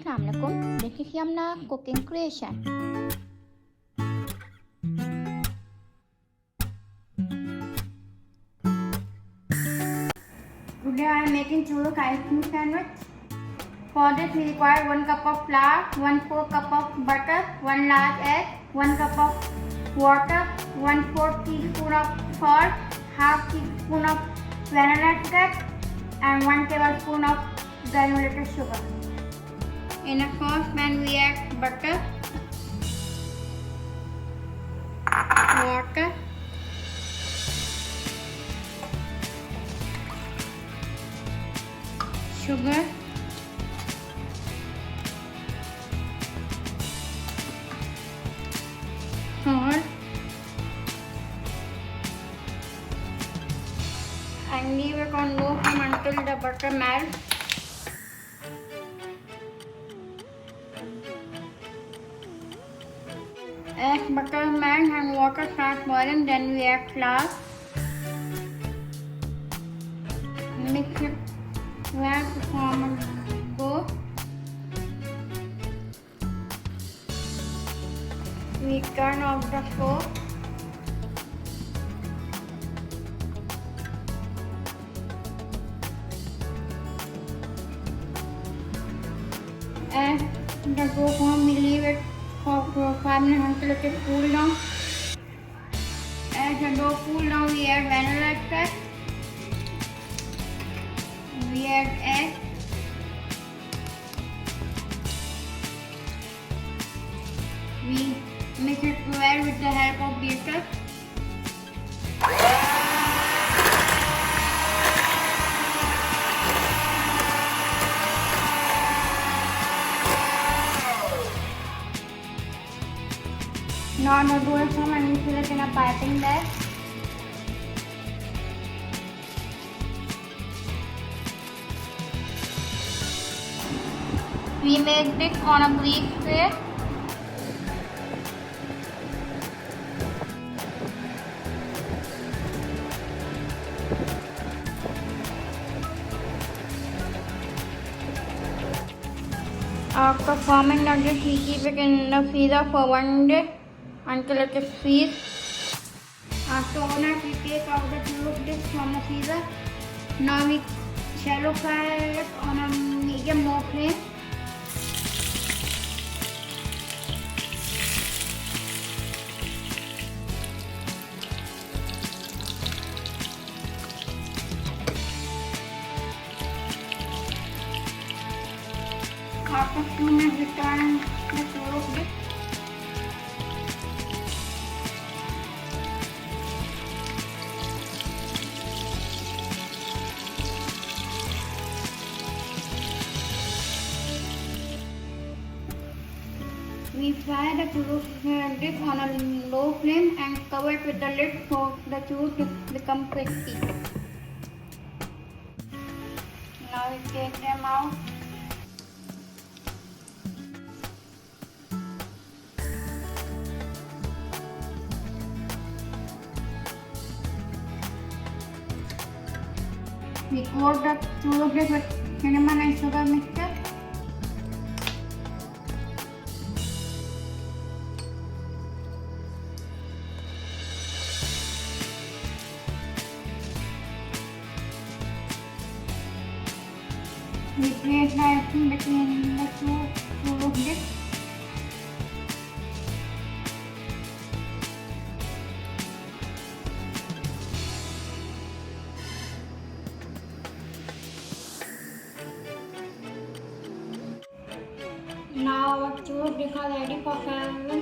Assalamualaikum. This is Yumna Cooking Creation. Today I am making churros ice cream sandwich. For this we require 1 cup of flour, 1/4 cup of butter, 1 large egg, 1 cup of water, 1/4 teaspoon of salt, half teaspoon of vanilla extract, and 1 tablespoon of granulated sugar. In a saucepan we add butter, water, sugar, salt, and leave it on low flame until the butter melts. As butter melts and water starts boiling, then we add flour. Mix it well to form a dough. We turn off the stove. As the dough forms, we leave it for 5 minutes until it is cooled down. As the dough cools down, we add vanilla extract. We add egg. We mix it well with the help of beater. Now the dough is formed and we fill it in a piping bag. We make this on a grease tray. After forming the dish, we keep it in the freezer for 1 day until it is freeze. After overnight, we take out the churros dish from the freezer. Now we shallow fry it on a medium low flame. After 2 minutes, we turn the churros dish. We fry the churros dish on a low flame and cover it with the lid so the churros to become crispy. Now we take them out. We coat the churros dish with cinnamon and sugar mixture. We place the ice cream between the two churros dish. Now our churros dish are ready for serving.